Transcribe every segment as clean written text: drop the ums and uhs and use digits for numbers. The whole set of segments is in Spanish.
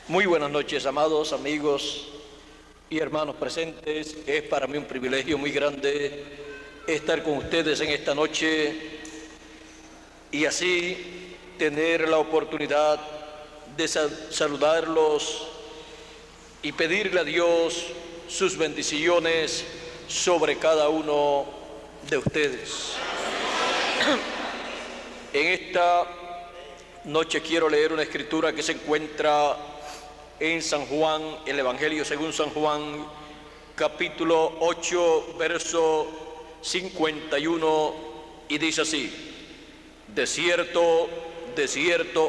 Muy buenas noches, amados amigos y hermanos presentes. Es para mí un privilegio muy grande estar con ustedes en esta noche y así tener la oportunidad de saludarlos y pedirle a Dios sus bendiciones sobre cada uno de ustedes. En esta noche quiero leer una escritura que se encuentra en San Juan, el Evangelio según San Juan, capítulo 8, verso 51, y dice así: de cierto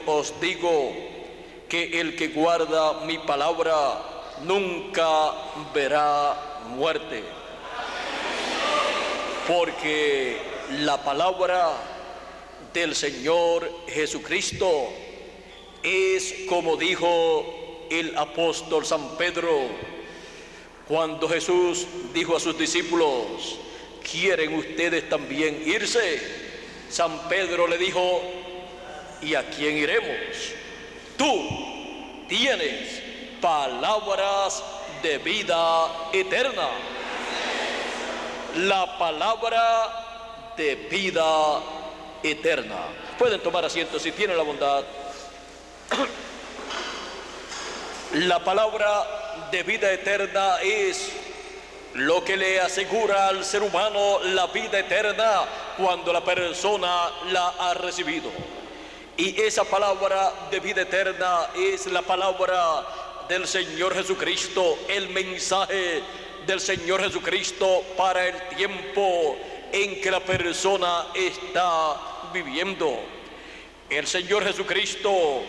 os digo, que el que guarda mi palabra nunca verá muerte. Porque la palabra del Señor Jesucristo es como dijo el apóstol San Pedro cuando Jesús dijo a sus discípulos: ¿quieren ustedes también irse? San Pedro le dijo: ¿y a quién iremos? Tú tienes palabras de vida eterna. La palabra de vida eterna. Pueden tomar asiento si tienen la bondad. La palabra de vida eterna es lo que le asegura al ser humano la vida eterna cuando la persona la ha recibido. Y esa palabra de vida eterna es la palabra del Señor Jesucristo, el mensaje del Señor Jesucristo para el tiempo en que la persona está viviendo. El Señor Jesucristo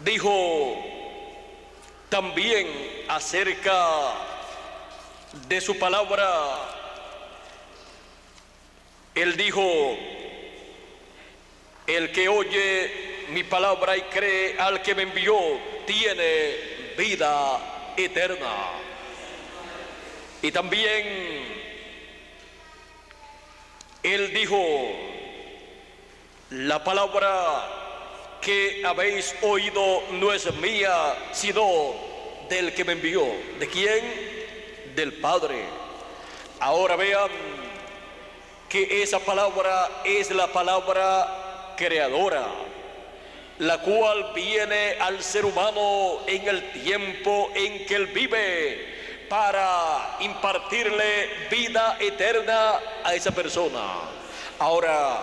dijo también acerca de su palabra. Él dijo: el que oye mi palabra y cree al que me envió tiene vida eterna. Y también Él dijo: la palabra que habéis oído no es mía, sino del que me envió. ¿De quién? Del Padre. Ahora vean que esa palabra es la palabra creadora, la cual viene al ser humano en el tiempo en que él vive para impartirle vida eterna a esa persona. Ahora,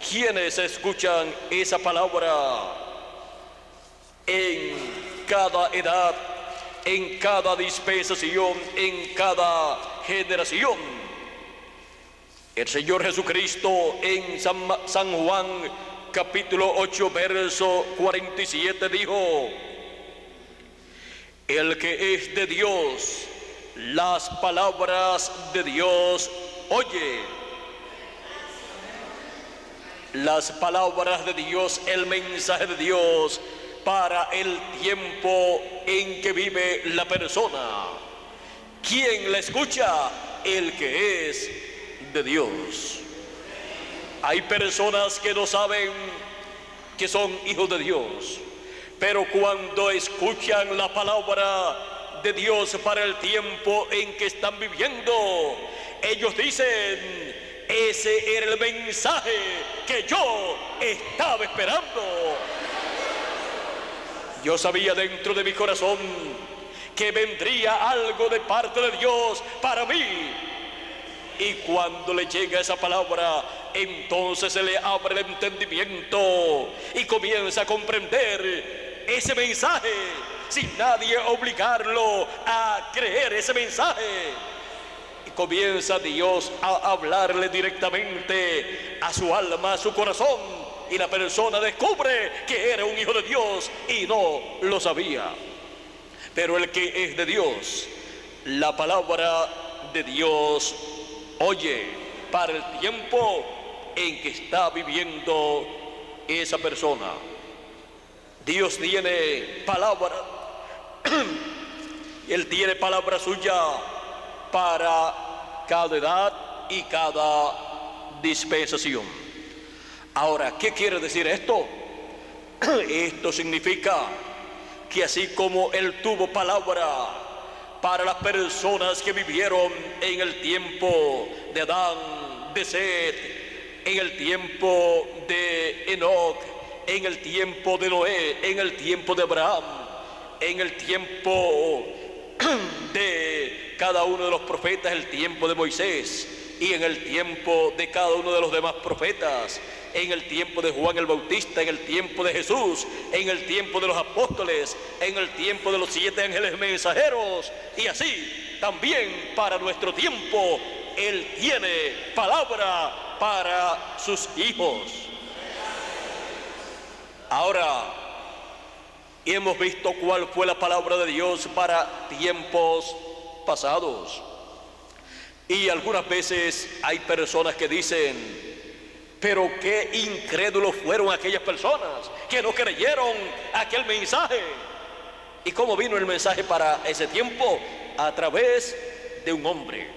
¿quiénes escuchan esa palabra en cada edad, en cada dispensación, en cada generación? El Señor Jesucristo en San Juan capítulo 8 verso 47 dijo: el que es de Dios, las palabras de Dios oye. Las palabras de Dios, el mensaje de Dios para el tiempo en que vive la persona. ¿Quién la escucha? El que es de Dios. Hay personas que no saben que son hijos de Dios, pero cuando escuchan la palabra de Dios para el tiempo en que están viviendo, ellos dicen: ese era el mensaje que yo estaba esperando. Yo sabía dentro de mi corazón que vendría algo de parte de Dios para mí. Y cuando le llega esa palabra, entonces se le abre el entendimiento y comienza a comprender ese mensaje sin nadie obligarlo a creer ese mensaje. Y comienza Dios a hablarle directamente a su alma, a su corazón, y la persona descubre que era un hijo de Dios y no lo sabía. Pero el que es de Dios, la palabra de Dios oye para el tiempo en que está viviendo esa persona. Dios tiene palabra, Él tiene palabra suya para cada edad y cada dispensación. Ahora, ¿qué quiere decir esto? Esto significa que así como Él tuvo palabra para las personas que vivieron en el tiempo de Adán, de Set, en el tiempo de Enoc, en el tiempo de Noé, en el tiempo de Abraham, en el tiempo de cada uno de los profetas, el tiempo de Moisés, y en el tiempo de cada uno de los demás profetas, en el tiempo de Juan el Bautista, en el tiempo de Jesús, en el tiempo de los apóstoles, en el tiempo de los 7 ángeles mensajeros, y así también para nuestro tiempo Él tiene palabra para sus hijos. Ahora hemos visto cuál fue la palabra de Dios para tiempos pasados. Y algunas veces hay personas que dicen: pero qué incrédulos fueron aquellas personas que no creyeron aquel mensaje. ¿Y cómo vino el mensaje para ese tiempo? A través de un hombre.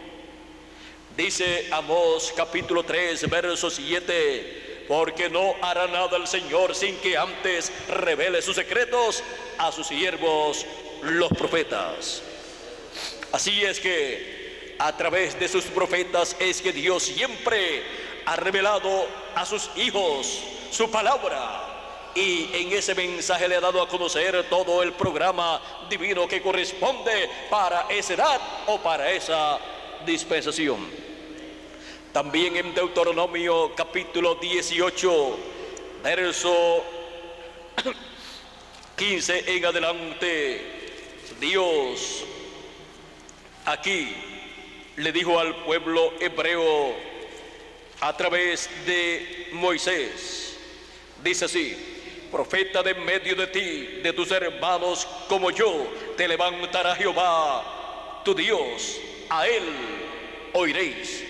Dice Amós capítulo 3 verso 7: porque no hará nada el Señor sin que antes revele sus secretos a sus siervos los profetas. Así es que a través de sus profetas es que Dios siempre ha revelado a sus hijos su palabra, y en ese mensaje le ha dado a conocer todo el programa divino que corresponde para esa edad o para esa dispensación. También en Deuteronomio capítulo 18 verso 15 en adelante, Dios aquí le dijo al pueblo hebreo a través de Moisés, dice así: profeta de en medio de ti, de tus hermanos como yo, te levantará Jehová tu Dios, a Él oiréis.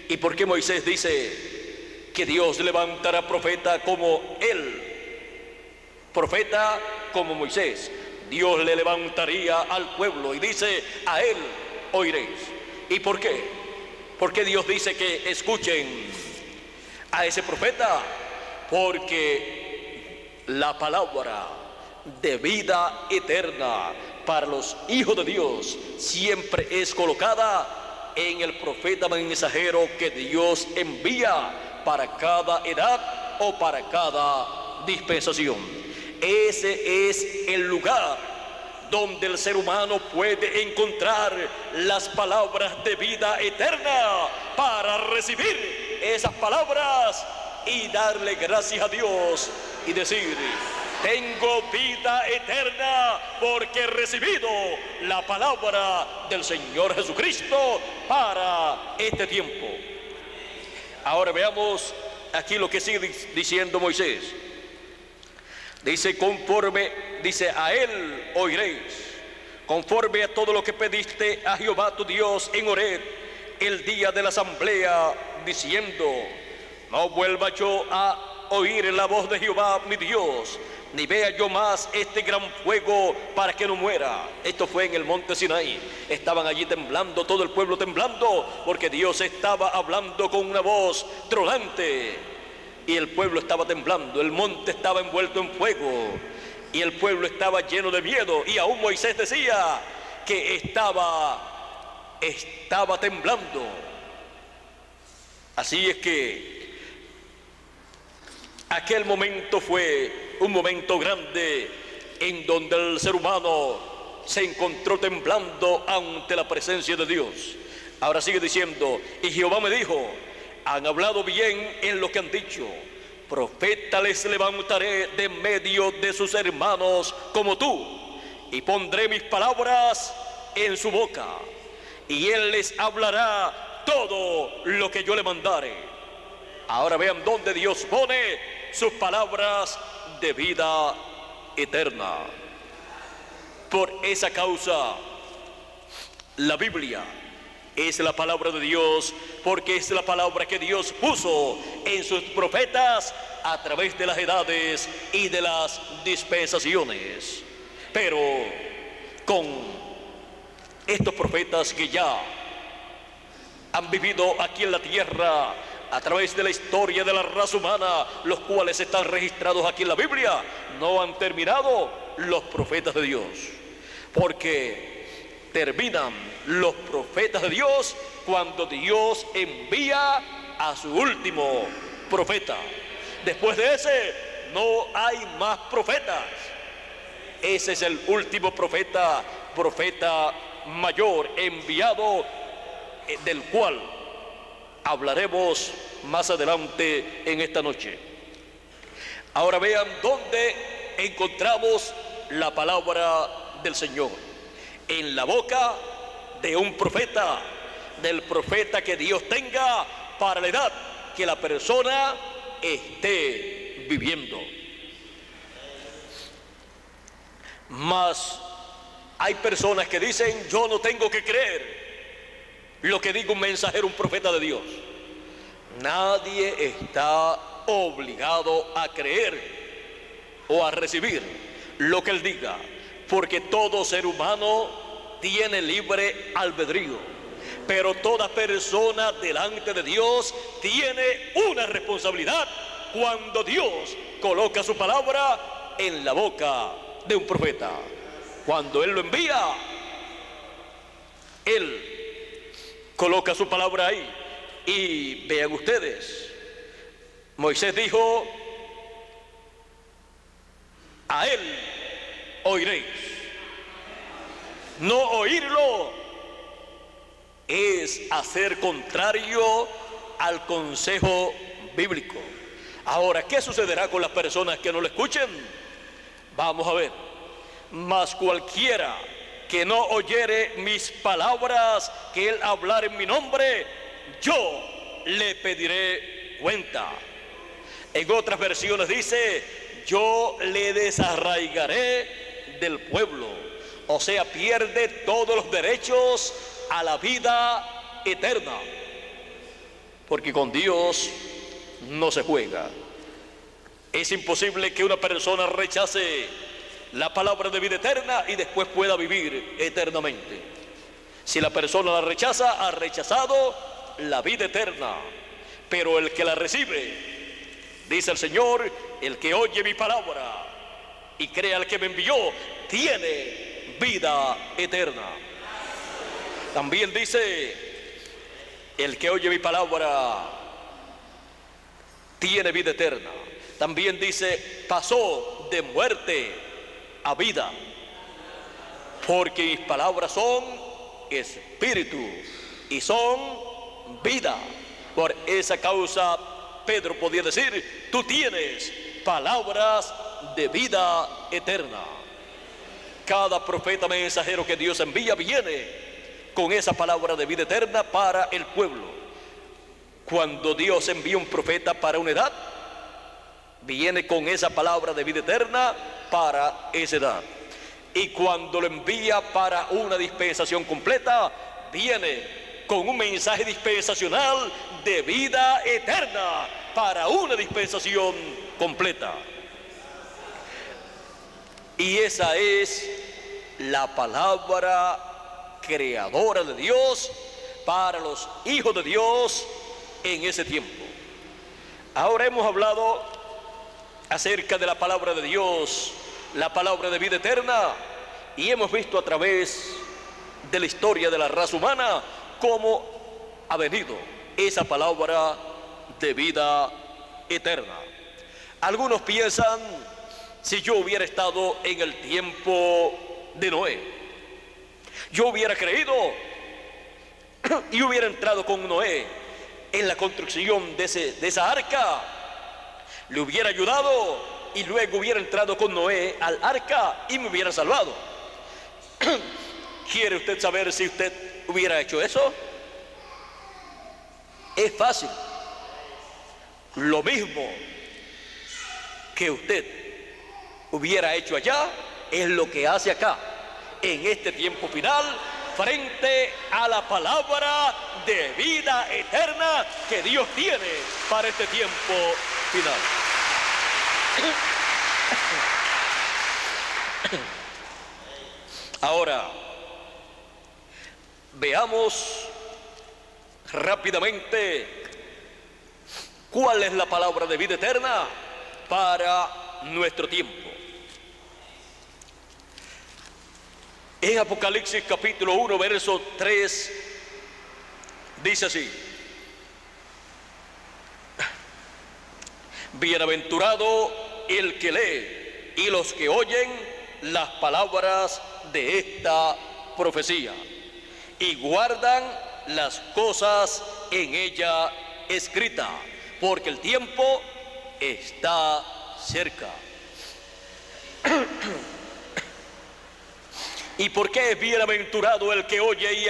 ¿Y por qué Moisés dice que Dios levantará profeta como Él? Profeta como Moisés. Dios le levantaría al pueblo y dice: a Él oiréis. ¿Y por qué? Porque Dios dice que escuchen a ese profeta, porque la palabra de vida eterna para los hijos de Dios siempre es colocada en el profeta mensajero que Dios envía para cada edad o para cada dispensación. Ese es el lugar donde el ser humano puede encontrar las palabras de vida eterna para recibir esas palabras y darle gracias a Dios y decir: tengo vida eterna porque he recibido la palabra del Señor Jesucristo para este tiempo. Ahora veamos aquí lo que sigue diciendo Moisés. Dice: dice, a Él oiréis, conforme a todo lo que pediste a Jehová tu Dios en Horeb, el día de la asamblea, diciendo: no vuelva yo a oír la voz de Jehová mi Dios, ni vea yo más este gran fuego para que no muera. Esto fue en el monte Sinaí. Estaban allí temblando, todo el pueblo temblando, porque Dios estaba hablando con una voz tronante. Y el pueblo estaba temblando, el monte estaba envuelto en fuego, y el pueblo estaba lleno de miedo. Y aún Moisés decía que estaba temblando. Así es que aquel momento fue un momento grande en donde el ser humano se encontró temblando ante la presencia de Dios. Ahora sigue diciendo: y Jehová me dijo: han hablado bien en lo que han dicho. Profeta les levantaré de medio de sus hermanos como tú, y pondré mis palabras en su boca, y él les hablará todo lo que yo le mandare. Ahora vean dónde Dios pone sus palabras de vida eterna. Por esa causa, la Biblia es la palabra de Dios, porque es la palabra que Dios puso en sus profetas a través de las edades y de las dispensaciones. Pero con estos profetas que ya han vivido aquí en la tierra a través de la historia de la raza humana, los cuales están registrados aquí en la Biblia, no han terminado los profetas de Dios, porque terminan los profetas de Dios cuando Dios envía a su último profeta. Después de ese no hay más profetas. Ese es el último profeta, profeta mayor enviado, del cual hablaremos más adelante en esta noche. Ahora vean dónde encontramos la palabra del Señor: en la boca de un profeta, del profeta que Dios tenga para la edad que la persona esté viviendo. Mas hay personas que dicen: yo no tengo que creer lo que diga un mensajero, un profeta de Dios. Nadie está obligado a creer o a recibir lo que él diga, porque todo ser humano tiene libre albedrío, pero toda persona delante de Dios tiene una responsabilidad cuando Dios coloca su palabra en la boca de un profeta. Cuando Él lo envía, Él coloca su palabra ahí. Y vean ustedes, Moisés dijo: a Él oiréis. No oírlo es hacer contrario al consejo bíblico. Ahora, ¿qué sucederá con las personas que no lo escuchen? Vamos a ver. Mas cualquiera que no oyere mis palabras que él hablar en mi nombre, yo le pediré cuenta. En otras versiones dice: yo le desarraigaré del pueblo. O sea, pierde todos los derechos a la vida eterna, porque con Dios no se juega. Es imposible que una persona rechace la palabra de vida eterna y después pueda vivir eternamente. Si la persona la rechaza, ha rechazado la vida eterna. Pero el que la recibe, dice el Señor: el que oye mi palabra y cree al que me envió, tiene vida eterna. También dice: el que oye mi palabra tiene vida eterna. También dice: pasó de muerte a vida, porque mis palabras son espíritu y son vida. Por esa causa Pedro podía decir: tú tienes palabras de vida eterna. Cada profeta mensajero que Dios envía viene con esa palabra de vida eterna para el pueblo. Cuando Dios envía un profeta para una edad, viene con esa palabra de vida eterna para esa edad. Y cuando lo envía para una dispensación completa, viene con un mensaje dispensacional de vida eterna para una dispensación completa. Y esa es la palabra creadora de Dios para los hijos de Dios en ese tiempo. Ahora hemos hablado acerca de la palabra de Dios, la palabra de vida eterna, y hemos visto a través de la historia de la raza humana cómo ha venido esa palabra de vida eterna. Algunos piensan: si yo hubiera estado en el tiempo de Noé, yo hubiera creído y hubiera entrado con Noé en la construcción de esa arca, le hubiera ayudado y luego hubiera entrado con Noé al arca y me hubiera salvado. ¿Quiere usted saber si usted hubiera hecho eso? Es fácil. Lo mismo que usted hubiera hecho allá es lo que hace acá, en este tiempo final, frente a la palabra de vida eterna que Dios tiene para este tiempo final. Ahora, veamos rápidamente ¿Cuál es la palabra de vida eterna para nuestro tiempo? En Apocalipsis capítulo 1, verso 3, dice así: bienaventurado el que lee y los que oyen las palabras de esta profecía y guardan las cosas en ella escritas, porque el tiempo está cerca. ¿Y por qué es bienaventurado el que oye y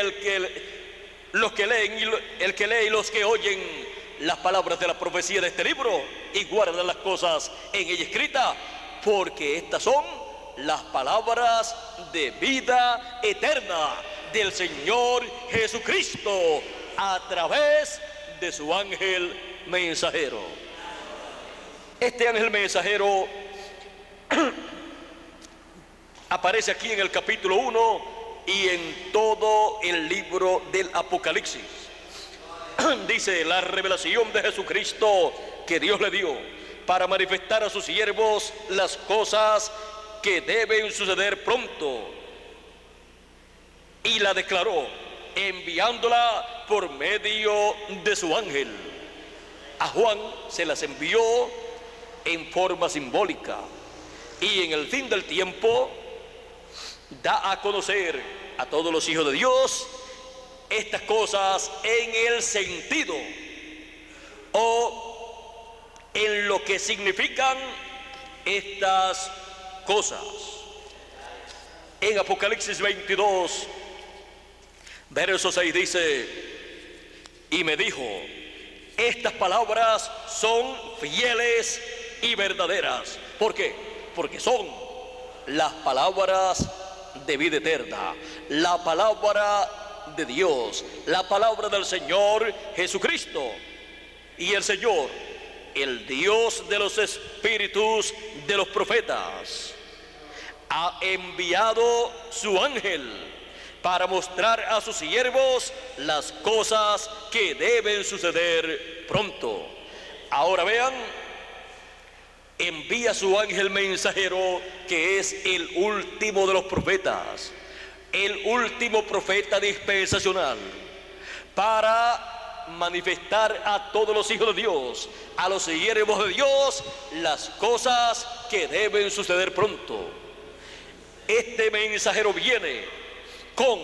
los que leen y el que lee y los que oyen las palabras de la profecía de este libro y guardan las cosas en ella escritas? Porque estas son las palabras de vida eterna del Señor Jesucristo a través de su ángel mensajero. Este ángel mensajero aparece aquí en el capítulo 1 y en todo el libro del Apocalipsis. Dice: la revelación de Jesucristo que Dios le dio para manifestar a sus siervos las cosas que deben suceder pronto, y la declaró enviándola por medio de su ángel. A Juan se las envió en forma simbólica, y en el fin del tiempo da a conocer a todos los hijos de Dios estas cosas en el sentido o en lo que significan estas cosas. En Apocalipsis 22, verso 6 dice: y me dijo, estas palabras son fieles y verdaderas. ¿Por qué? Porque son las palabras de vida eterna, la palabra de Dios, la palabra del Señor Jesucristo. Y el Señor, el Dios de los espíritus de los profetas, ha enviado su ángel para mostrar a sus siervos las cosas que deben suceder pronto. Ahora vean, envía su ángel mensajero, que es el último de los profetas, el último profeta dispensacional, para manifestar a todos los hijos de Dios, a los siervos de Dios, las cosas que deben suceder pronto. Este mensajero viene con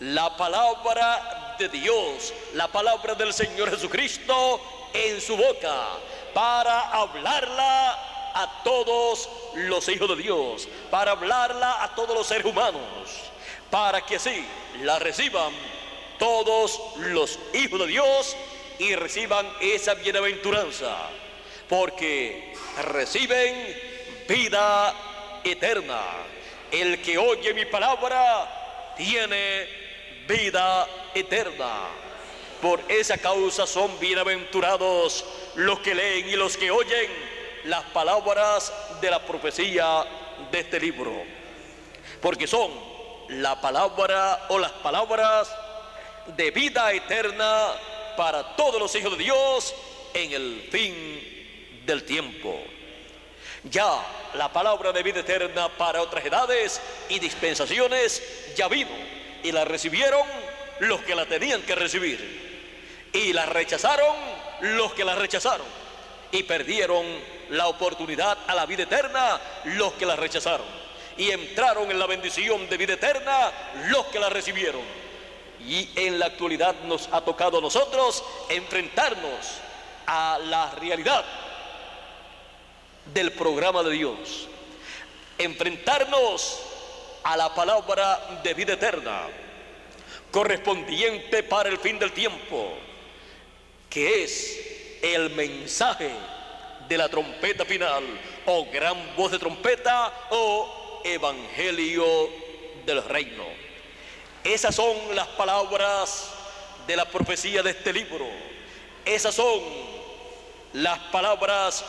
la palabra de Dios, la palabra del Señor Jesucristo en su boca, para hablarla a todos los hijos de Dios, para hablarla a todos los seres humanos, para que así la reciban todos los hijos de Dios y reciban esa bienaventuranza, porque reciben vida eterna. El que oye mi palabra tiene vida eterna. Por esa causa son bienaventurados los que leen y los que oyen las palabras de la profecía de este libro, porque son la palabra o las palabras de vida eterna para todos los hijos de Dios en el fin del tiempo. Ya la palabra de vida eterna para otras edades y dispensaciones ya vino, y la recibieron los que la tenían que recibir, y la rechazaron los que la rechazaron, y perdieron la oportunidad a la vida eterna los que la rechazaron, y entraron en la bendición de vida eterna los que la recibieron. Y en la actualidad nos ha tocado a nosotros enfrentarnos a la realidad del programa de Dios, enfrentarnos a la palabra de vida eterna correspondiente para el fin del tiempo, que es el mensaje de la trompeta final, o gran voz de trompeta, o evangelio del reino. Esas son las palabras de la profecía de este libro. Esas son las palabras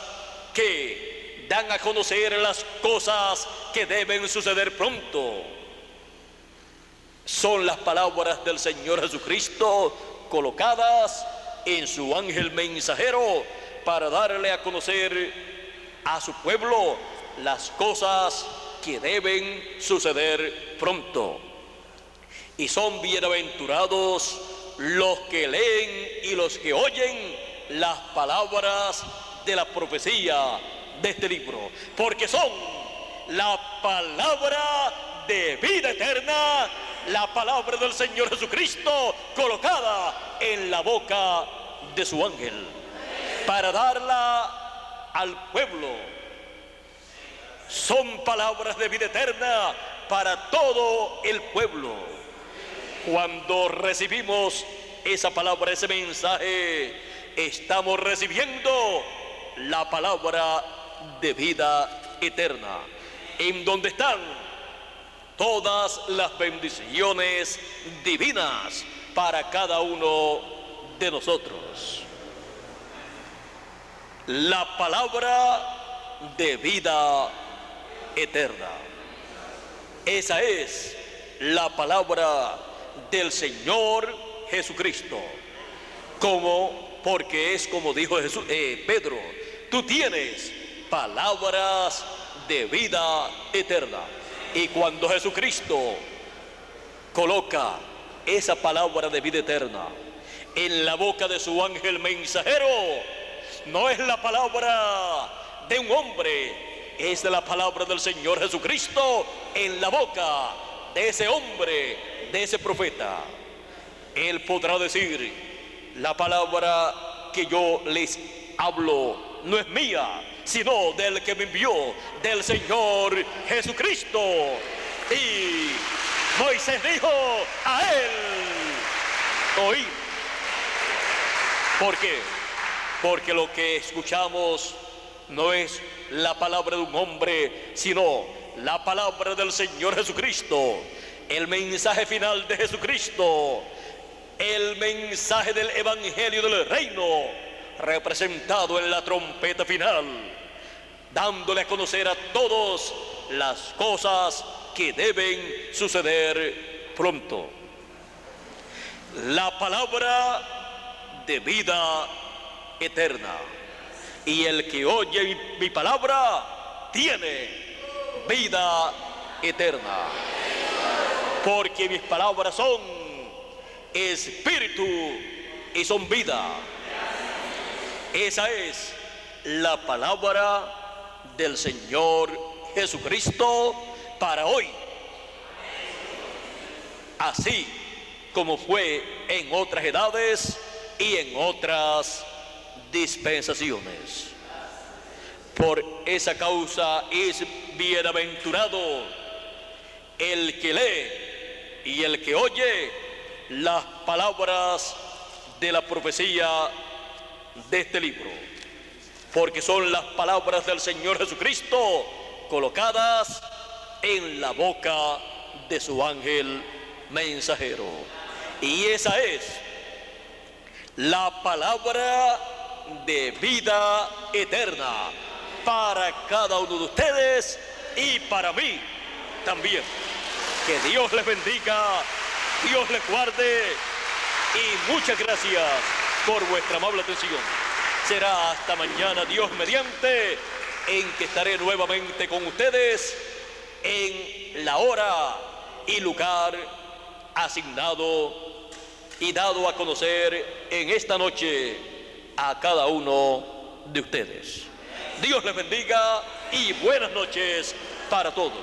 que dan a conocer las cosas que deben suceder pronto. Son las palabras del Señor Jesucristo colocadas en su ángel mensajero para darle a conocer a su pueblo las cosas que deben suceder pronto. Y son bienaventurados los que leen y los que oyen las palabras de la profecía de este libro, porque son la palabra de vida eterna, la palabra del Señor Jesucristo colocada en la boca de su ángel para darla al pueblo. Son palabras de vida eterna para todo el pueblo. Cuando recibimos esa palabra, ese mensaje, estamos recibiendo la palabra de vida eterna, en donde están todas las bendiciones divinas para cada uno de nosotros. La palabra de vida eterna. Esa es la palabra del Señor Jesucristo. Porque es como dijo Pedro, tú tienes palabras de vida eterna. Y cuando Jesucristo coloca esa palabra de vida eterna en la boca de su ángel mensajero, no es la palabra de un hombre, es la palabra del Señor Jesucristo en la boca de ese hombre, de ese profeta. Él podrá decir, la palabra que yo les hablo no es mía, sino del que me envió, del Señor Jesucristo. Y Moisés dijo a él, oí. ¿Por qué? Porque lo que escuchamos no es la palabra de un hombre, sino la palabra del Señor Jesucristo, el mensaje final de Jesucristo, el mensaje del Evangelio del Reino, representado en la trompeta final, dándole a conocer a todos las cosas que deben suceder pronto. La palabra de vida eterna. Y el que oye mi palabra tiene vida eterna. Porque mis palabras son espíritu y son vida. Esa es la palabra del Señor Jesucristo para hoy. Así como fue en otras edades y en otras dispensaciones. Por esa causa es bienaventurado el que lee y el que oye las palabras de la profecía de este libro, porque son las palabras del Señor Jesucristo colocadas en la boca de su ángel mensajero. Y esa es la palabra de vida eterna para cada uno de ustedes y para mí también. Que Dios les bendiga, Dios les guarde y muchas gracias por vuestra amable atención. Será hasta mañana, Dios mediante, en que estaré nuevamente con ustedes en la hora y lugar asignado y dado a conocer en esta noche a cada uno de ustedes. Dios les bendiga y buenas noches para todos.